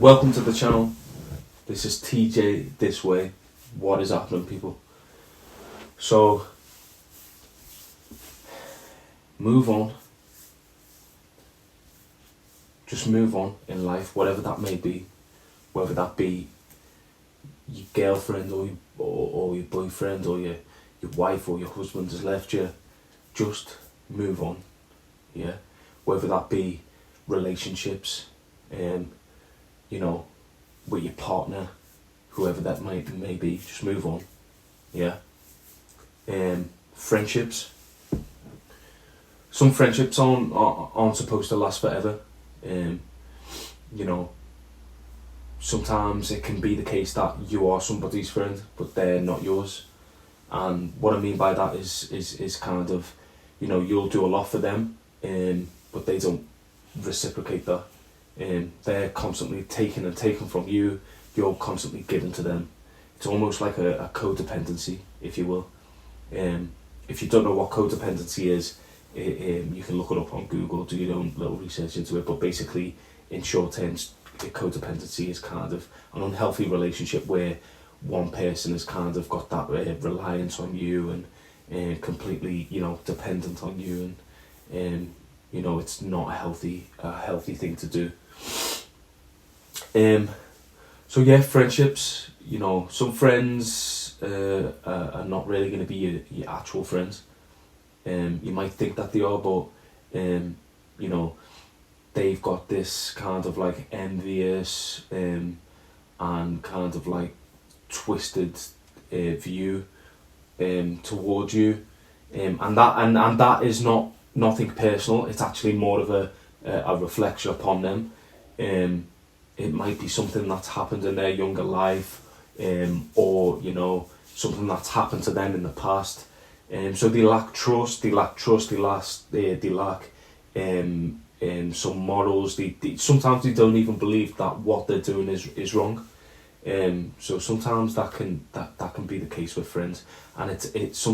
Welcome to the channel. This is TJ This Way. What is happening, people? So, move on. Just move on in life, whatever that may be. Whether that be your girlfriend or your boyfriend or your wife or your husband has left you. Just move on. Yeah. Whether that be relationships, with your partner, whoever that may be, just move on. Yeah. Friendships. Some friendships aren't supposed to last forever. Sometimes it can be the case that you are somebody's friend, but they're not yours. And what I mean by that is kind of, you'll do a lot for them, but they don't reciprocate that. They're constantly taking from you, you're constantly giving to them. It's almost like a codependency, if you will. If you don't know what codependency is, you can look it up on Google, do your own little research into it, but basically, in short terms, codependency is kind of an unhealthy relationship where one person has kind of got that reliance on you and completely, dependent on you, and it's not a healthy thing to do. So yeah, friendships. Some friends are not really going to be your actual friends. You might think that they are, but they've got this kind of like envious and kind of like twisted view towards you, and that is nothing personal. It's actually more of a reflection upon them. It might be something that's happened in their younger life, or something that's happened to them in the past. So they lack trust. They lack some morals. They sometimes they don't even believe that what they're doing is wrong. So sometimes that can be the case with friends, and it's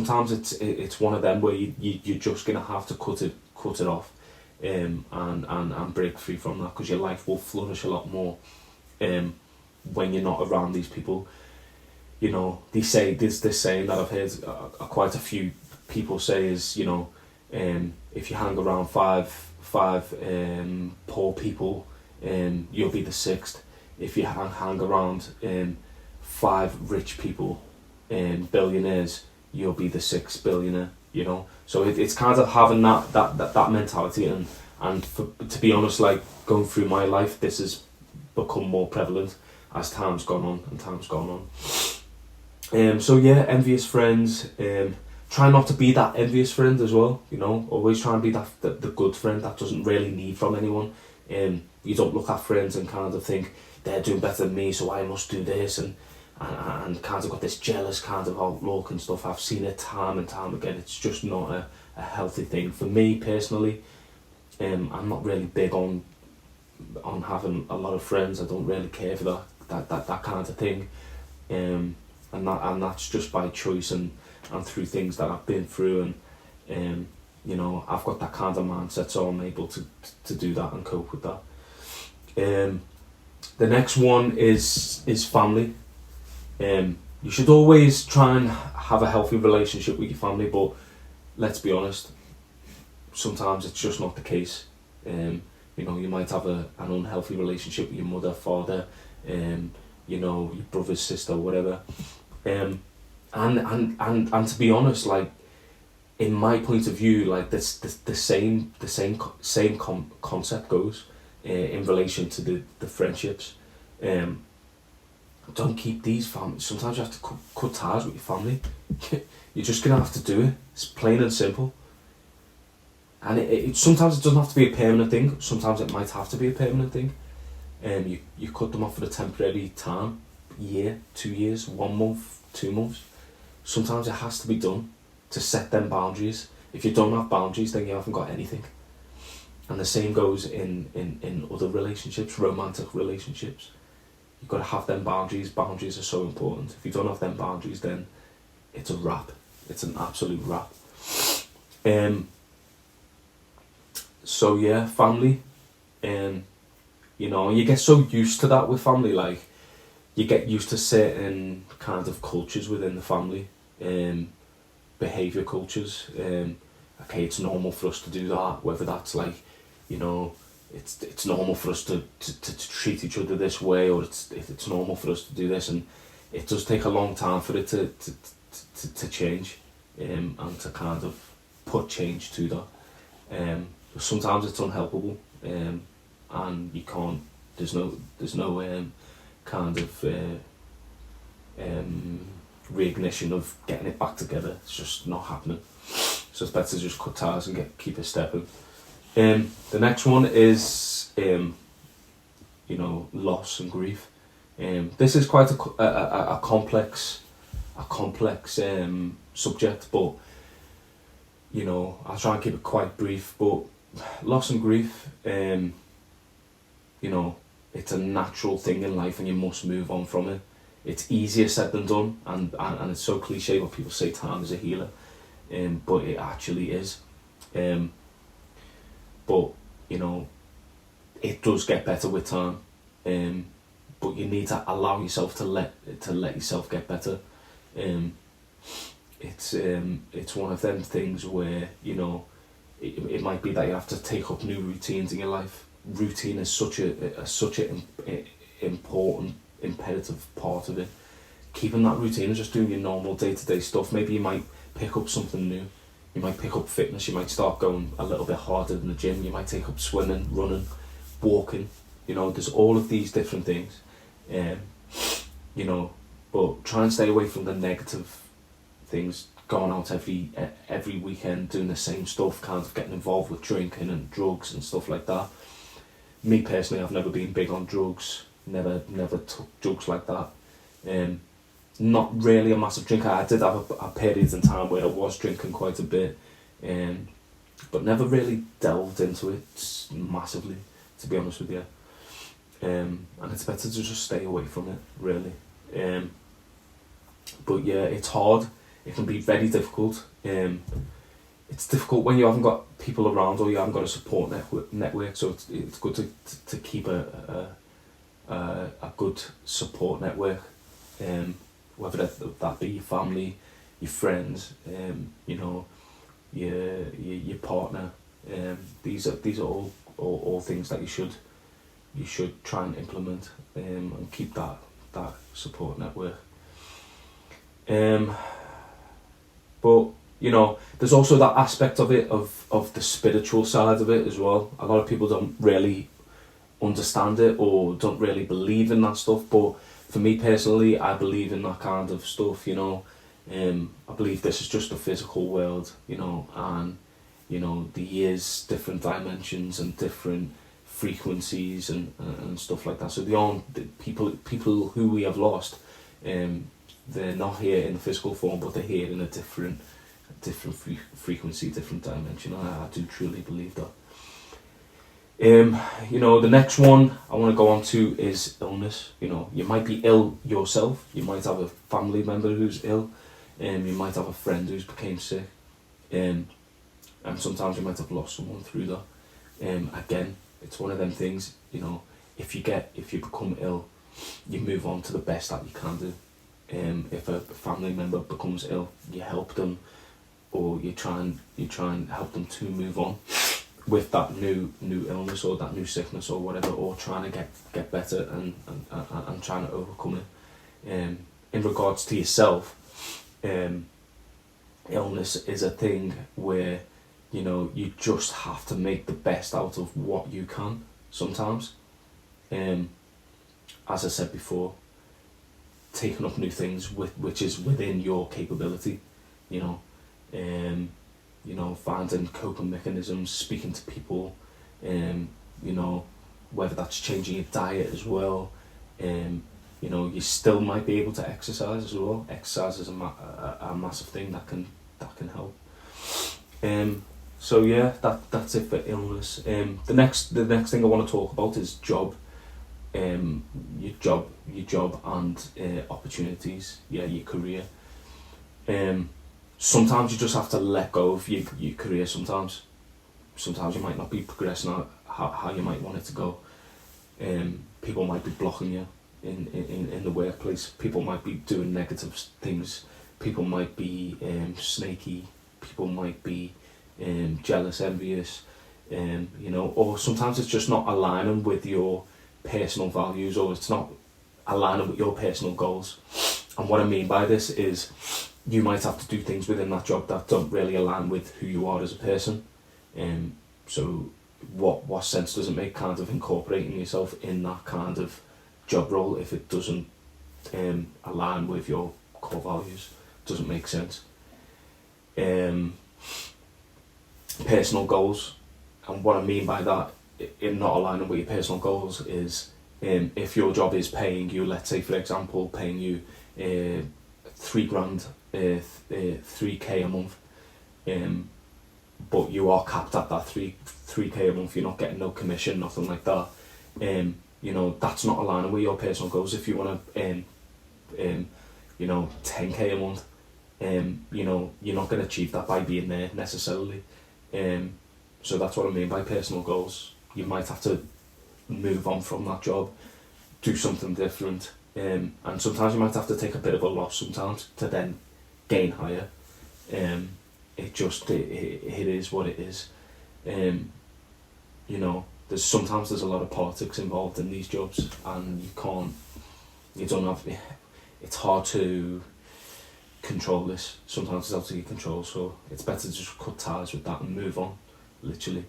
one of them where you're just gonna have to cut it off, and break free from that, because your life will flourish a lot more when you're not around these people. They say this saying that I've heard quite a few people say is, if you hang around five poor people, you'll be the sixth. If you hang around 5 rich people, billionaires, you'll be the 6th billionaire. So it's kind of having that mentality, and to be honest, like going through my life, this has become more prevalent as time's gone on. So yeah, envious friends. Try not to be that envious friend as well. Always try and be the good friend that doesn't really need from anyone. You don't look at friends and kind of think they're doing better than me, so I must do this, and kind of got this jealous kind of outlook and stuff. I've seen it time and time again. It's just not a healthy thing for me personally. I'm not really big on having a lot of friends. I don't really care for that kind of thing, and that's just by choice and through things that I've been through, and I've got that kind of mindset, so I'm able to do that and cope with that. The next one is family. You should always try and have a healthy relationship with your family, but let's be honest, sometimes it's just not the case. You might have an unhealthy relationship with your mother, father, your brother, sister, whatever. And to be honest, like in my point of view, like the same concept goes in relation to the friendships. Don't keep these families. Sometimes you have to cut ties with your family. You're just gonna have to do it. It's plain and simple. And it sometimes it doesn't have to be a permanent thing. Sometimes it might have to be a permanent thing. You cut them off for a temporary time, year, 2 years, 1 month, 2 months. Sometimes it has to be done to set them boundaries. If you don't have boundaries, then you haven't got anything. And the same goes in other relationships, romantic relationships. You've got to have them boundaries. Boundaries are so important. If you don't have them boundaries, then it's a wrap. It's an absolute wrap. So yeah, family. you know, and you get so used to that with family, like, you get used to certain kind of cultures within the family, behaviour cultures. Okay, it's normal for us to do that, whether that's like, you know, it's normal for us to treat each other this way, or it's normal for us to do this, and it does take a long time for it to change, and to kind of put change to that. Sometimes it's unhelpable, and you can't. There's no kind of reignition of getting it back together. It's just not happening. So it's better to just cut ties and keep it stepping. The next one is you know, loss and grief. This is quite a complex subject, but you know, I'll try and keep it quite brief. But loss and grief, you know, it's a natural thing in life, and you must move on from it. It's easier said than done, and it's so cliche what people say, time is a healer, but it actually is. But you know, it does get better with time, but you need to allow yourself to let yourself get better. It's one of them things where, you know, it might be that you have to take up new routines in your life. Routine is such an important, imperative part of it. Keeping that routine and just doing your normal day-to-day stuff. Maybe you might pick up something new. You might pick up fitness. You might start going a little bit harder in the gym. You might take up swimming, running, walking. You know, there's all of these different things. You know, but try and stay away from the negative things. Going out every weekend, doing the same stuff, kind of getting involved with drinking and drugs and stuff like that. Me personally, I've never been big on drugs. Never took drugs like that. Not really a massive drinker. I did have a period in time where I was drinking quite a bit, but never really delved into it massively, to be honest with you. And it's better to just stay away from it, really. But yeah, it's hard. It can be very difficult. It's difficult when you haven't got people around, or you haven't got a support network. So it's good to keep a good support network. Whether that be your family, your friends, you know, your partner. These are all things that you should try and implement, and keep that support network. But you know, there's also that aspect of it, of the spiritual side of it as well. A lot of people don't really understand it, or don't really believe in that stuff, but for me personally, I believe in that kind of stuff, you know. I believe this is just a physical world, you know, and you know, there is different dimensions and different frequencies and stuff like that. So the people who we have lost, they're not here in physical form, but they're here in a different frequency, different dimension. I do truly believe that. You know, the next one I want to go on to is illness. You know, you might be ill yourself. You might have a family member who's ill. You might have a friend who's became sick. And sometimes you might have lost someone through that. Again, it's one of them things. You know, if you become ill, you move on to the best that you can do. If a family member becomes ill, you help them, or you try and help them to move on with that new illness or that new sickness or whatever, or trying to get better and trying to overcome it. In regards to yourself, illness is a thing where, you know, you just have to make the best out of what you can sometimes. As I said before, taking up new things which is within your capability, you know. You know, finding coping mechanisms, speaking to people, you know, whether that's changing your diet as well. You know, you still might be able to exercise as well. Exercise is a massive thing that can help. So yeah, that's it for illness. The next thing I want to talk about is job. Your job and opportunities. Yeah, your career. Sometimes you just have to let go of your career. Sometimes you might not be progressing how you might want it to go. People might be blocking you in the workplace. People might be doing negative things. People might be snaky. People might be jealous, envious, or sometimes it's just not aligning with your personal values, or it's not aligning with your personal goals. And what I mean by this is you might have to do things within that job that don't really align with who you are as a person. So what sense does it make kind of incorporating yourself in that kind of job role if it doesn't align with your core values? Doesn't make sense. Personal goals, and what I mean by that in not aligning with your personal goals is if your job is paying you, let's say for example, paying you $3,000, 3k a month, but you are capped at that 3k a month. You're not getting no commission, nothing like that. That's not aligning with your personal goals. If you want to 10k a month, you're not going to achieve that by being there necessarily. So that's what I mean by personal goals. You might have to move on from that job, do something different, and sometimes you might have to take a bit of a loss sometimes to then gain higher. It is what it is. There's a lot of politics involved in these jobs, and it's hard to control this. Sometimes it's out of your control, so it's better to just cut ties with that and move on, literally.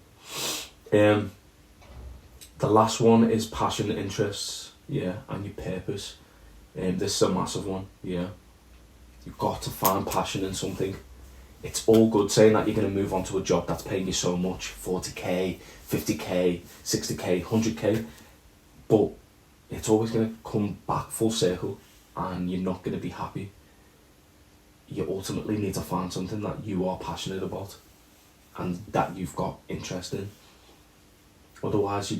The last one is passion, interests, and your purpose. This is a massive one, You've got to find passion in something. It's all good saying that you're going to move on to a job that's paying you so much, 40k, 50k, 60k, 100k, but it's always going to come back full circle and you're not going to be happy. You ultimately need to find something that you are passionate about and that you've got interest in. Otherwise,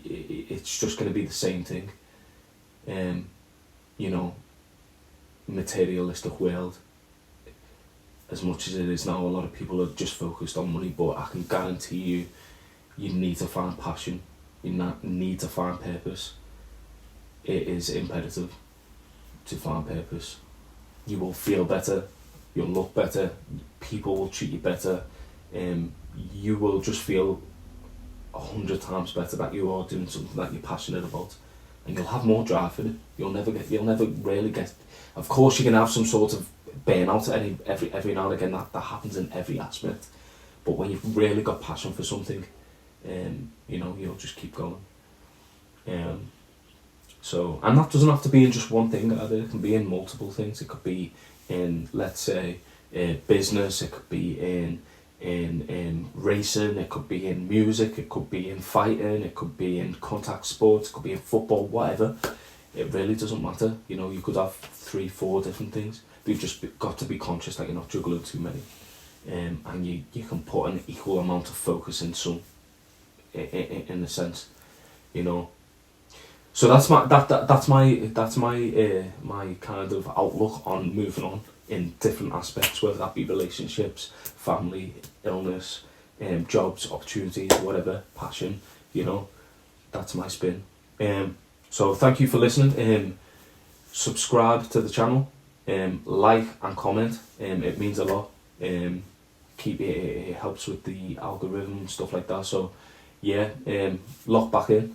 it's just going to be the same thing. Materialistic world. As much as it is now, a lot of people are just focused on money, but I can guarantee you need to find passion. You need to find purpose. It is imperative to find purpose. You will feel better, you'll look better, people will treat you better, you will just feel 100 times better that you are doing something that you're passionate about, and you'll have more drive for it. You'll never really get. Of course, you can have some sort of burnout every now and again. That happens in every aspect. But when you've really got passion for something, you'll just keep going. And that doesn't have to be in just one thing either. It can be in multiple things. It could be in, let's say, business. It could be in racing. It could be in music. It could be in fighting. It could be in contact sports. It could be in football. Whatever. It really doesn't matter. You could have 3-4 different things. But you've just got to be conscious that you're not juggling too many, and you can put an equal amount of focus in some, in a sense, So that's my my kind of outlook on moving on in different aspects, whether that be relationships, family, illness, jobs, opportunities, whatever, passion. That's my spin. So thank you for listening. Subscribe to the channel. Like and comment. It means a lot. It helps with the algorithm, stuff like that. So lock back in.